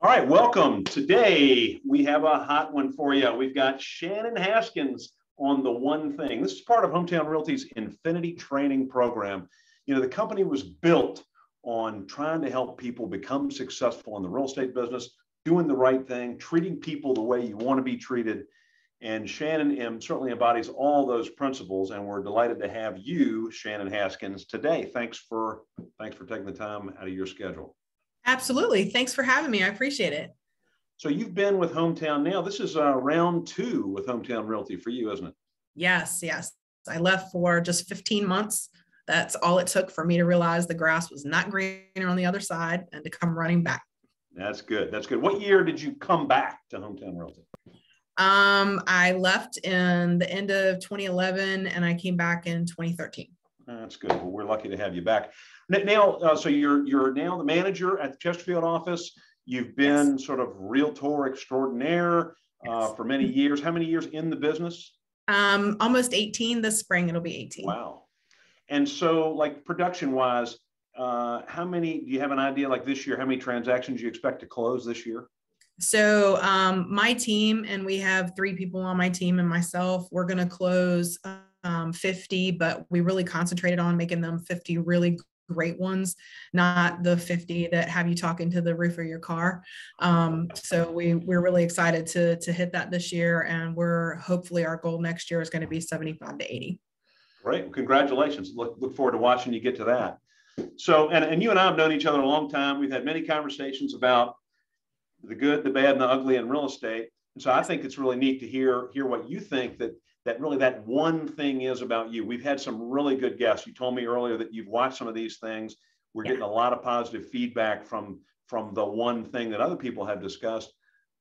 All right, welcome. Today, we have a hot one for you. We've got Shannon Haskins on the one thing. This is part of Hometown Realty's Infinity Training Program. You know, the company was built on trying to help people become successful in the real estate business, doing the right thing, treating people the way you want to be treated. And Shannon certainly embodies all those principles, and we're delighted to have you, Shannon Haskins, today. Thanks for taking the time out of your schedule. Absolutely. Thanks for having me. I appreciate it. So you've been with Hometown now. This is round 2 with Hometown Realty for you, isn't it? Yes. I left for just 15 months. That's all it took for me to realize the grass was not greener on the other side and to come running back. That's good. What year did you come back to Hometown Realty? I left in the end of 2011 and I came back in 2013. That's good. Well, we're lucky to have you back. Now, so you're now the manager at the Chesterfield office. You've been sort of realtor extraordinaire for many years. How many years in the business? Almost 18 this spring. It'll be 18. Wow. And so, like production wise, how many do you have an idea? Like this year, how many transactions you expect to close this year? So my team, and we have 3 people on my team and myself, we're going to close 50, but we really concentrated on making them 50 really great ones, not the 50 that have you talking to the roof of your car. So we're really excited to hit that this year, and hopefully our goal next year is going to be 75 to 80. Great. Well, congratulations. Look forward to watching you get to that. So, and you and I have known each other a long time. We've had many conversations about the good, the bad, and the ugly in real estate. And so I think it's really neat to hear what you think that really that one thing is about you. We've had some really good guests. You told me earlier that you've watched some of these things. We're getting a lot of positive feedback from the one thing that other people have discussed.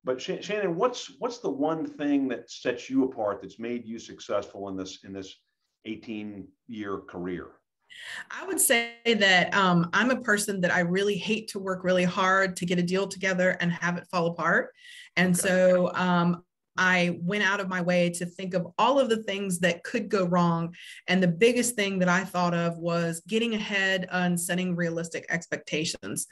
But Shannon, what's the one thing that sets you apart, that's made you successful in this 18-year career? I would say that I'm a person that I really hate to work really hard to get a deal together and have it fall apart. And so I went out of my way to think of all of the things that could go wrong. And the biggest thing that I thought of was getting ahead and setting realistic expectations.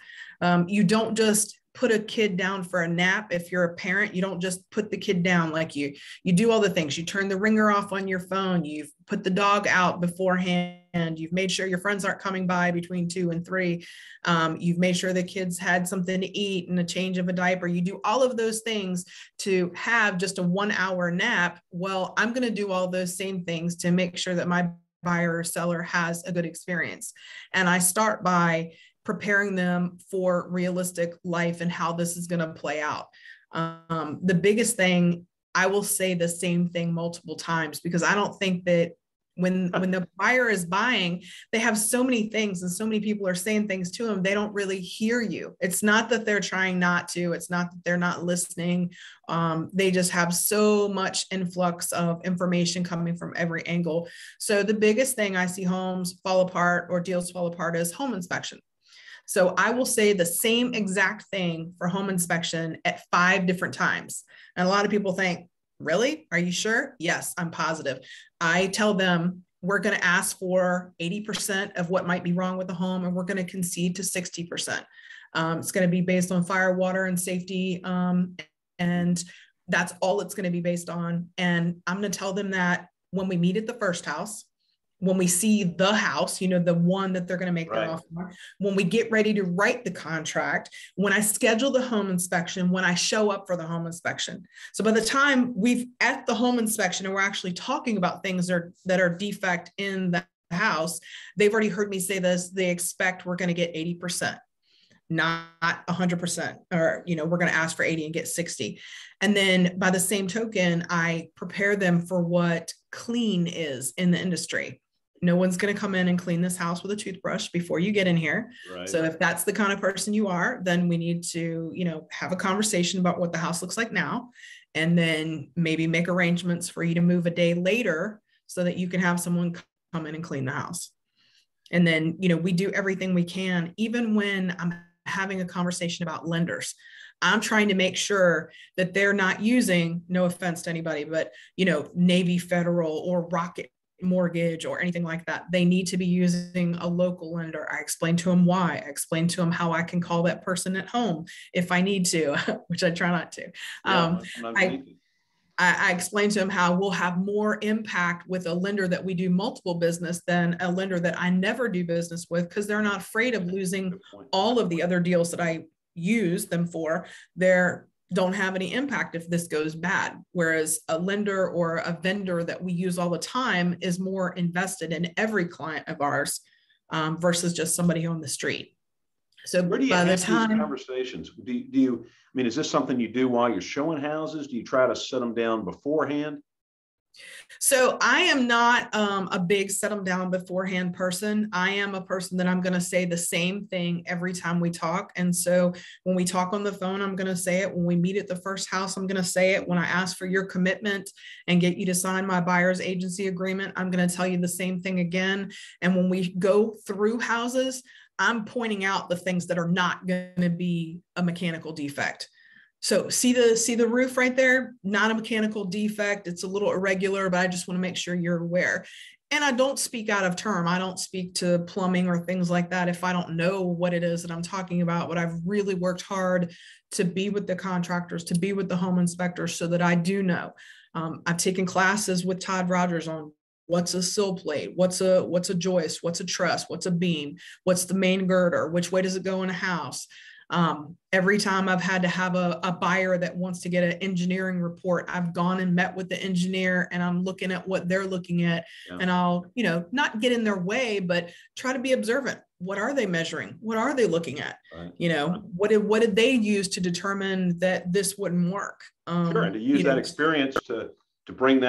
You don't just put a kid down for a nap. If you're a parent, you don't just put the kid down. Like you do all the things. You turn the ringer off on your phone. You've put the dog out beforehand. You've made sure your friends aren't coming by between 2 and 3. You've made sure the kids had something to eat and a change of a diaper. You do all of those things to have just a 1-hour nap. Well, I'm going to do all those same things to make sure that my buyer or seller has a good experience. And I start by preparing them for realistic life and how this is going to play out. The biggest thing, I will say the same thing multiple times, because I don't think that when the buyer is buying, they have so many things and so many people are saying things to them, they don't really hear you. It's not that they're trying not to, it's not that they're not listening. They just have so much influx of information coming from every angle. So the biggest thing I see homes fall apart or deals fall apart is home inspection. So I will say the same exact thing for home inspection at 5 different times. And a lot of people think, really? Are you sure? Yes, I'm positive. I tell them we're going to ask for 80% of what might be wrong with the home, and we're going to concede to 60%. It's going to be based on fire, water, and safety. And that's all it's going to be based on. And I'm going to tell them that when we meet at the first house, when we see the house, the one that they're going to make their offer on, when we get ready to write the contract, when I schedule the home inspection, when I show up for the home inspection. So by the time we've at the home inspection and we're actually talking about things that are defect in the house, they've already heard me say this, they expect we're going to get 80%. Not 100%, or, we're going to ask for 80 and get 60. And then by the same token, I prepare them for what clean is in the industry. No one's going to come in and clean this house with a toothbrush before you get in here. Right. So if that's the kind of person you are, then we need to, have a conversation about what the house looks like now, and then maybe make arrangements for you to move a day later so that you can have someone come in and clean the house. And then, we do everything we can, even when I'm having a conversation about lenders. I'm trying to make sure that they're not using, no offense to anybody, but, Navy Federal or Rocket mortgage or anything like that, they need to be using a local lender. I explain to them why. I explain to them how I can call that person at home if I need to, which I try not to. I explained to him how we'll have more impact with a lender that we do multiple business than a lender that I never do business with, because they're not afraid of losing all of the other deals that I use them for. They don't have any impact if this goes bad. Whereas a lender or a vendor that we use all the time is more invested in every client of ours versus just somebody on the street. So where do you have these conversations? Do you, I mean, is this something you do while you're showing houses? Do you try to set them down beforehand? So I am not a big set them down beforehand person. I am a person that I'm going to say the same thing every time we talk. And so when we talk on the phone, I'm going to say it. When we meet at the first house, I'm going to say it. When I ask for your commitment and get you to sign my buyer's agency agreement, I'm going to tell you the same thing again. And when we go through houses, I'm pointing out the things that are not going to be a mechanical defect. So see the roof right there, not a mechanical defect. It's a little irregular, but I just want to make sure you're aware. And I don't speak out of term. I don't speak to plumbing or things like that if I don't know what it is that I'm talking about. But I've really worked hard to be with the contractors, to be with the home inspectors so that I do know. I've taken classes with Todd Rogers on what's a sill plate, what's a joist, what's a truss, what's a beam, what's the main girder, which way does it go in a house. Every time I've had to have a buyer that wants to get an engineering report, I've gone and met with the engineer and I'm looking at what they're looking at. Yeah. And I'll, not get in their way, but try to be observant. What are they measuring? What are they looking at? Right. What did they use to determine that this wouldn't work? Sure, and to use that experience to bring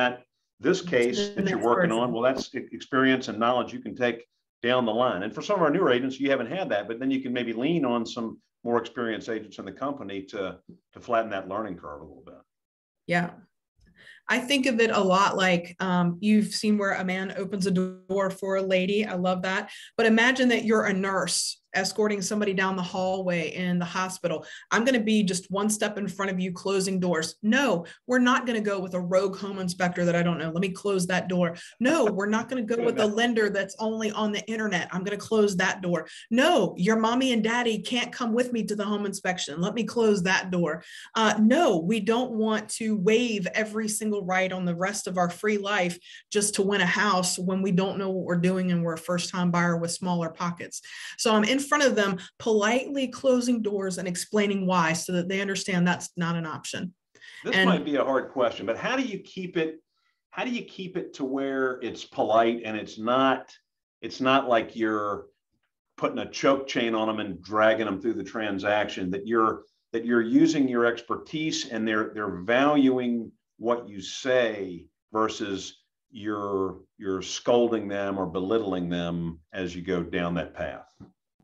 this case that you're working on, well, that's experience and knowledge you can take down the line. And for some of our newer agents, you haven't had that, but then you can maybe lean on some more experienced agents in the company to flatten that learning curve a little bit. Yeah. I think of it a lot like you've seen where a man opens a door for a lady. I love that. But imagine that you're a nurse escorting somebody down the hallway in the hospital. I'm going to be just one step in front of you closing doors. No, we're not going to go with a rogue home inspector that I don't know. Let me close that door. No, we're not going to go with a lender that's only on the internet. I'm going to close that door. No, your mommy and daddy can't come with me to the home inspection. Let me close that door. No, we don't want to waive every single right on the rest of our free life just to win a house when we don't know what we're doing and we're a first-time buyer with smaller pockets. So I'm in front of them politely closing doors and explaining why so that they understand that's not an option. This might be a hard question, but how do you keep it to where it's polite and it's not like you're putting a choke chain on them and dragging them through the transaction, that you're using your expertise and they're valuing what you say versus you're scolding them or belittling them as you go down that path?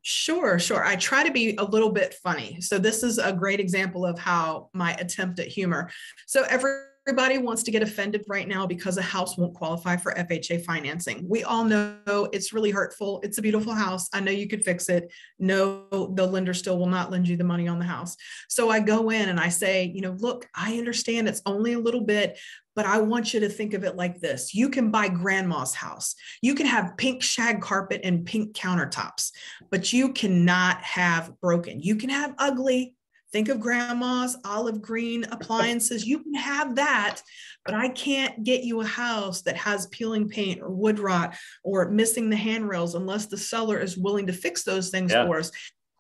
Sure. I try to be a little bit funny. So this is a great example of how my attempt at humor. So everybody wants to get offended right now because a house won't qualify for FHA financing. We all know it's really hurtful. It's a beautiful house. I know you could fix it. No, the lender still will not lend you the money on the house. So I go in and I say, look, I understand it's only a little bit, but I want you to think of it like this. You can buy grandma's house. You can have pink shag carpet and pink countertops, but you cannot have broken. You can have ugly. Think of grandma's olive green appliances. You can have that, but I can't get you a house that has peeling paint or wood rot or missing the handrails unless the seller is willing to fix those things for us.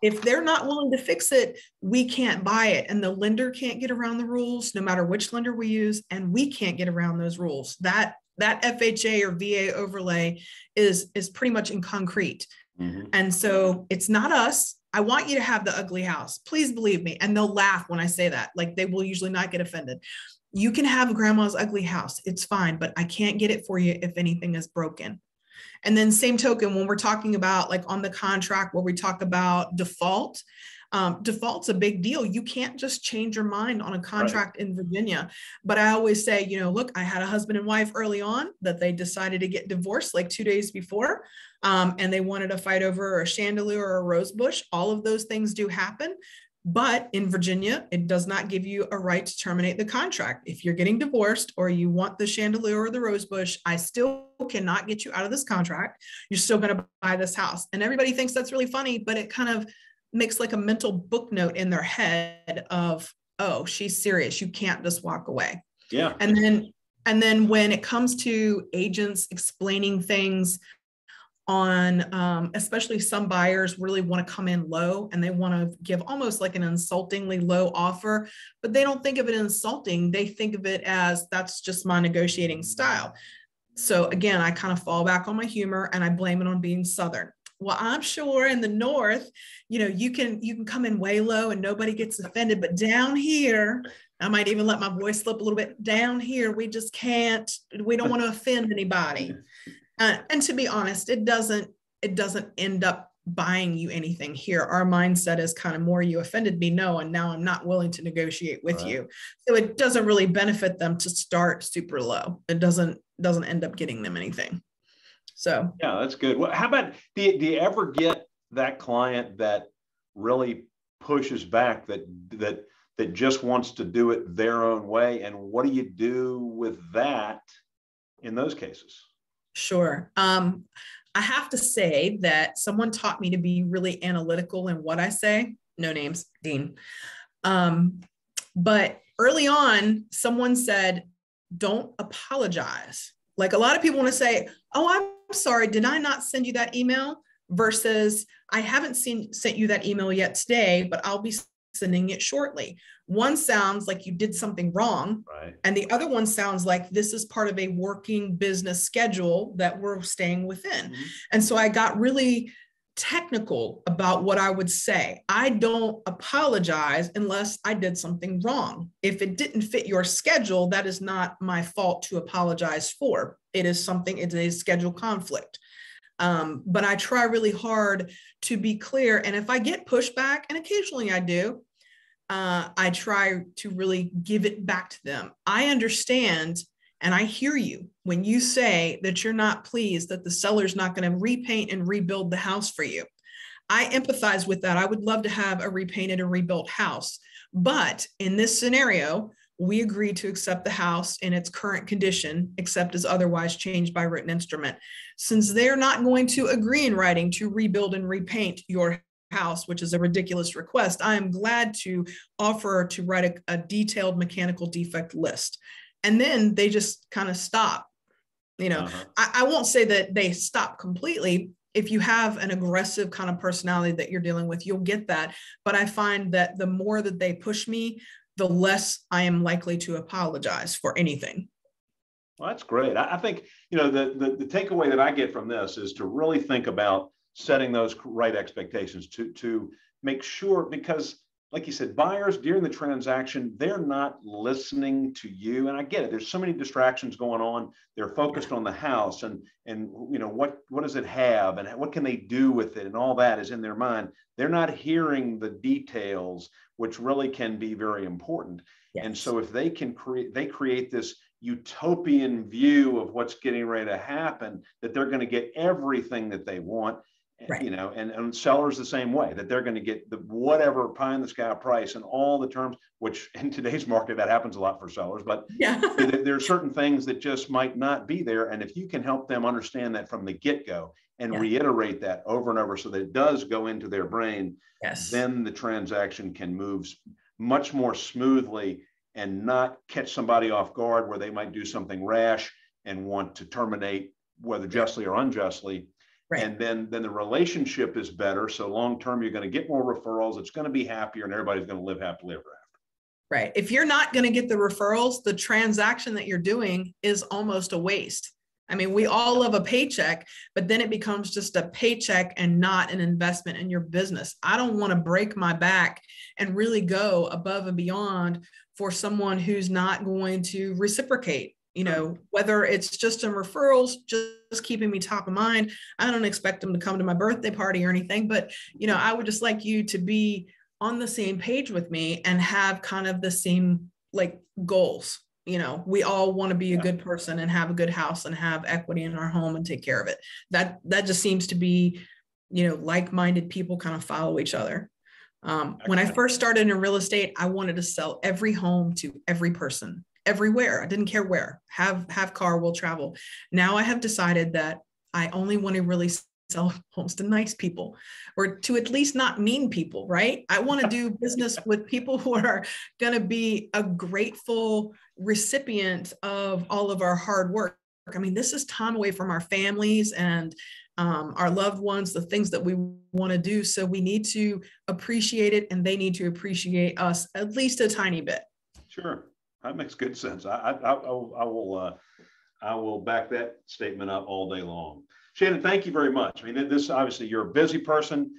If they're not willing to fix it, we can't buy it. And the lender can't get around the rules, no matter which lender we use, and we can't get around those rules. That FHA or VA overlay is pretty much in concrete. Mm-hmm. And so it's not us. I want you to have the ugly house. Please believe me. And they'll laugh when I say that. Like, they will usually not get offended. You can have grandma's ugly house. It's fine, but I can't get it for you if anything is broken. And then same token, when we're talking about like on the contract where we talk about default's a big deal. You can't just change your mind on a contract in Virginia. But I always say, look, I had a husband and wife early on that they decided to get divorced like 2 days before. And they wanted to fight over a chandelier or a rose bush. All of those things do happen. But in Virginia, it does not give you a right to terminate the contract. If you're getting divorced or you want the chandelier or the rose bush, I still cannot get you out of this contract. You're still going to buy this house. And everybody thinks that's really funny, but it kind of makes like a mental book note in their head of, oh, she's serious. You can't just walk away. Yeah. And then when it comes to agents explaining things on, especially some buyers really want to come in low and they want to give almost like an insultingly low offer, but they don't think of it insulting. They think of it as that's just my negotiating style. So again, I kind of fall back on my humor and I blame it on being Southern. Well, I'm sure in the North, you can come in way low and nobody gets offended, but down here, I might even let my voice slip a little bit. Down here, we just can't, we don't want to offend anybody. And to be honest, it doesn't end up buying you anything here. Our mindset is kind of more, you offended me, no, and now I'm not willing to negotiate with you. So it doesn't really benefit them to start super low. It doesn't end up getting them anything. So yeah, that's good. Well, how about, do you ever get that client that really pushes back, that just wants to do it their own way? And what do you do with that in those cases? Sure. I have to say that someone taught me to be really analytical in what I say. No names, Dean. But early on, someone said, don't apologize. Like a lot of people want to say, oh, I'm sorry, did I not send you that email? Versus, I haven't sent you that email yet today, but I'll be sending it shortly. One sounds like you did something wrong, right, and the other one sounds like this is part of a working business schedule that we're staying within. Mm-hmm. And so I got really technical about what I would say. I don't apologize unless I did something wrong. If it didn't fit your schedule, that is not my fault to apologize for. It's a schedule conflict. But I try really hard to be clear. And if I get pushback, and occasionally I do, I try to really give it back to them. I understand and I hear you when you say that you're not pleased that the seller's not going to repaint and rebuild the house for you. I empathize with that. I would love to have a repainted and rebuilt house. But in this scenario, we agree to accept the house in its current condition, except as otherwise changed by written instrument. Since they're not going to agree in writing to rebuild and repaint your house, which is a ridiculous request, I am glad to offer to write a detailed mechanical defect list. And then they just kind of stop. I won't say that they stop completely. If you have an aggressive kind of personality that you're dealing with, you'll get that. But I find that the more that they push me, the less I am likely to apologize for anything. Well, that's great. I think, the takeaway that I get from this is to really think about setting those right expectations to make sure, because like you said, buyers during the transaction, they're not listening to you. And I get it. There's so many distractions going on. They're focused on the house and what does it have and what can they do with it? And all that is in their mind. They're not hearing the details, which really can be very important. Yes. And so if they can create this utopian view of what's getting ready to happen, that they're going to get everything that they want. Right. And sellers the same way, that they're going to get the whatever pie in the sky price and all the terms, which in today's market, that happens a lot for sellers, but yeah. There are certain things that just might not be there. And if you can help them understand that from the get-go and reiterate that over and over so that it does go into their brain, yes, then the transaction can move much more smoothly and not catch somebody off guard where they might do something rash and want to terminate, whether justly or unjustly. Right. And then the relationship is better. So long-term, you're going to get more referrals. It's going to be happier and everybody's going to live happily ever after. Right. If you're not going to get the referrals, the transaction that you're doing is almost a waste. I mean, we all love a paycheck, but then it becomes just a paycheck and not an investment in your business. I don't want to break my back and really go above and beyond for someone who's not going to reciprocate. Whether it's just in referrals, just keeping me top of mind. I don't expect them to come to my birthday party or anything, but, I would just like you to be on the same page with me and have kind of the same goals. We all want to be a good person and have a good house and have equity in our home and take care of it. That just seems to be, like-minded people kind of follow each other. When I first started in real estate, I wanted to sell every home to every person, everywhere. I didn't care where. Have car, will travel. Now I have decided that I only want to really sell homes to nice people, or to at least not mean people, right? I want to do business with people who are going to be a grateful recipient of all of our hard work. I mean, this is time away from our families and our loved ones, the things that we want to do. So we need to appreciate it, and they need to appreciate us at least a tiny bit. Sure, that makes good sense. I will back that statement up all day long. Shannon, thank you very much. I mean, this obviously you're a busy person.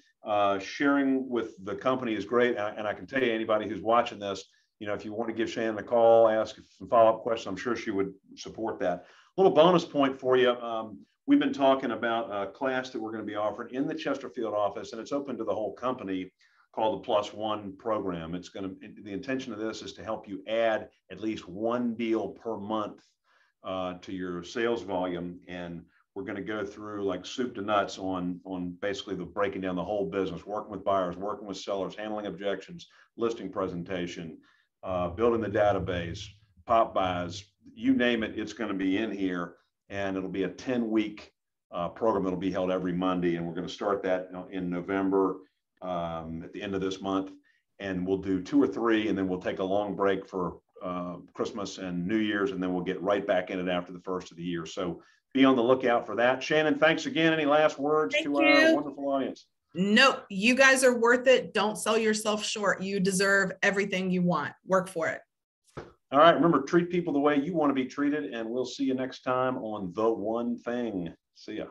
Sharing with the company is great, and I can tell you, anybody who's watching this, if you want to give Shannon a call, ask some follow-up questions, I'm sure she would support that. A little bonus point for you. We've been talking about a class that we're going to be offering in the Chesterfield office, and it's open to the whole company, called the Plus One program. The intention of this is to help you add at least one deal per month to your sales volume. And we're going to go through like soup to nuts on basically the breaking down the whole business, working with buyers, working with sellers, handling objections, listing presentation, building the database, pop buys, you name it, it's going to be in here. And it'll be a 10-week program that'll be held every Monday. And we're going to start that in November at the end of this month. And we'll do 2 or 3, and then we'll take a long break for Christmas and New Year's, and then we'll get right back in it after the first of the year. So be on the lookout for that. Shannon, thanks again. Any last words to our wonderful audience? Nope. You guys are worth it. Don't sell yourself short. You deserve everything you want. Work for it. All right. Remember, treat people the way you want to be treated, and we'll see you next time on The One Thing. See ya.